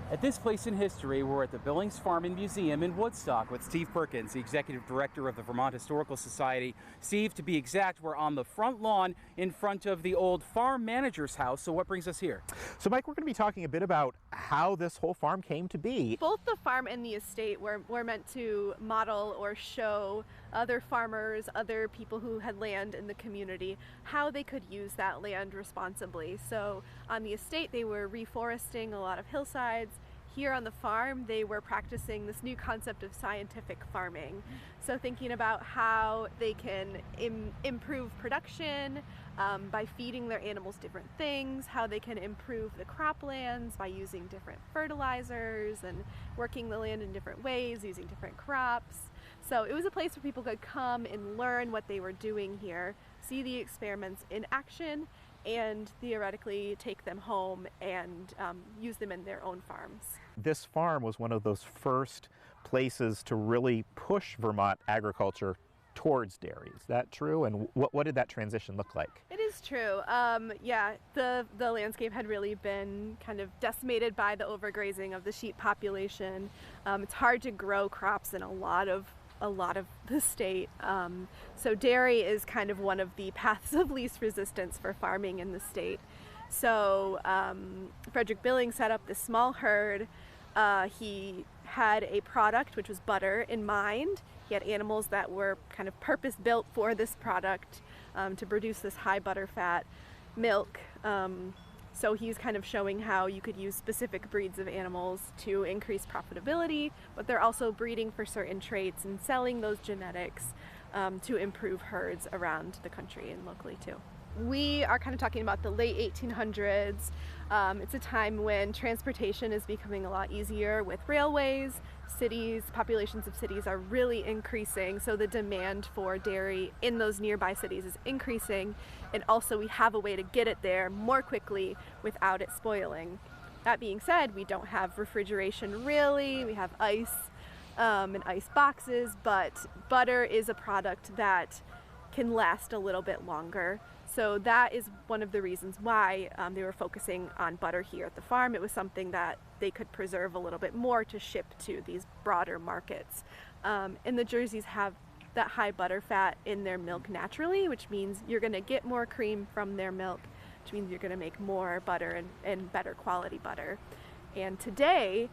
At this place in history, we're at the Billings Farm and Museum in Woodstock with Steve Perkins, the Executive Director of the Vermont Historical Society. Steve, to be exact, we're on the front lawn in front of the old farm manager's house. So what brings us here? So Mike, we're going to be talking a bit about how this whole farm came to be. Both the farm and the estate were meant to model or show other farmers, other people who had land in the community, how they could use that land responsibly. So on the estate, they were reforesting a lot of hillsides. Here on the farm, they were practicing this new concept of scientific farming. So thinking about how they can improve production by feeding their animals different things, how they can improve the croplands by using different fertilizers and working the land in different ways, using different crops. So it was a place where people could come and learn what they were doing here, see the experiments in action, and theoretically take them home and use them in their own farms. This farm was one of those first places to really push Vermont agriculture towards dairy. Is that true? And what did that transition look like? It is true. Yeah, the landscape had really been kind of decimated by the overgrazing of the sheep population. It's hard to grow crops in a lot of the state. So dairy is kind of one of the paths of least resistance for farming in the state. So Frederick Billings set up this small herd. He had a product, which was butter, in mind. He had animals that were kind of purpose-built for this product to produce this high butter fat milk. So he's kind of showing how you could use specific breeds of animals to increase profitability, but they're also breeding for certain traits and selling those genetics to improve herds around the country and locally too. We are kind of talking about the late 1800s. It's a time when transportation is becoming a lot easier with railways. Populations of cities are really increasing, so the demand for dairy in those nearby cities is increasing, and also we have a way to get it there more quickly without it spoiling. That being said, we don't have refrigeration really. We have ice and ice boxes, but butter is a product that can last a little bit longer. So that is one of the reasons why they were focusing on butter here at the farm. It was something that they could preserve a little bit more to ship to these broader markets. And the Jerseys have that high butter fat in their milk naturally, which means you're going to get more cream from their milk, which means you're going to make more butter and better quality butter. And today,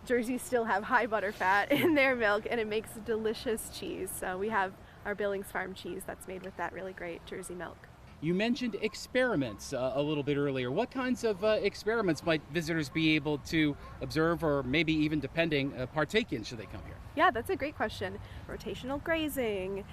Jerseys still have high butter fat in their milk, and it makes delicious cheese. So we have our Billings Farm cheese that's made with that really great Jersey milk. You mentioned experiments a little bit earlier. What kinds of experiments might visitors be able to observe, or maybe even, depending, partake in should they come here? Yeah, that's a great question. Rotational grazing,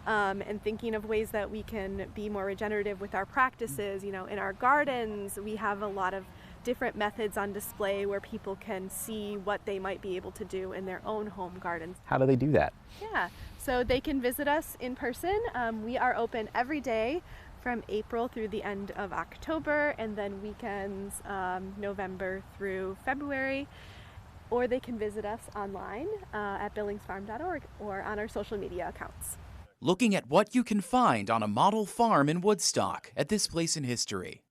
and thinking of ways that we can be more regenerative with our practices. You know, in our gardens, we have a lot of different methods on display where people can see what they might be able to do in their own home gardens. How do they do that? Yeah, so they can visit us in person. We are open every day from April through the end of October, and then weekends November through February. Or they can visit us online at billingsfarm.org or on our social media accounts. Looking at what you can find on a model farm in Woodstock at this place in history.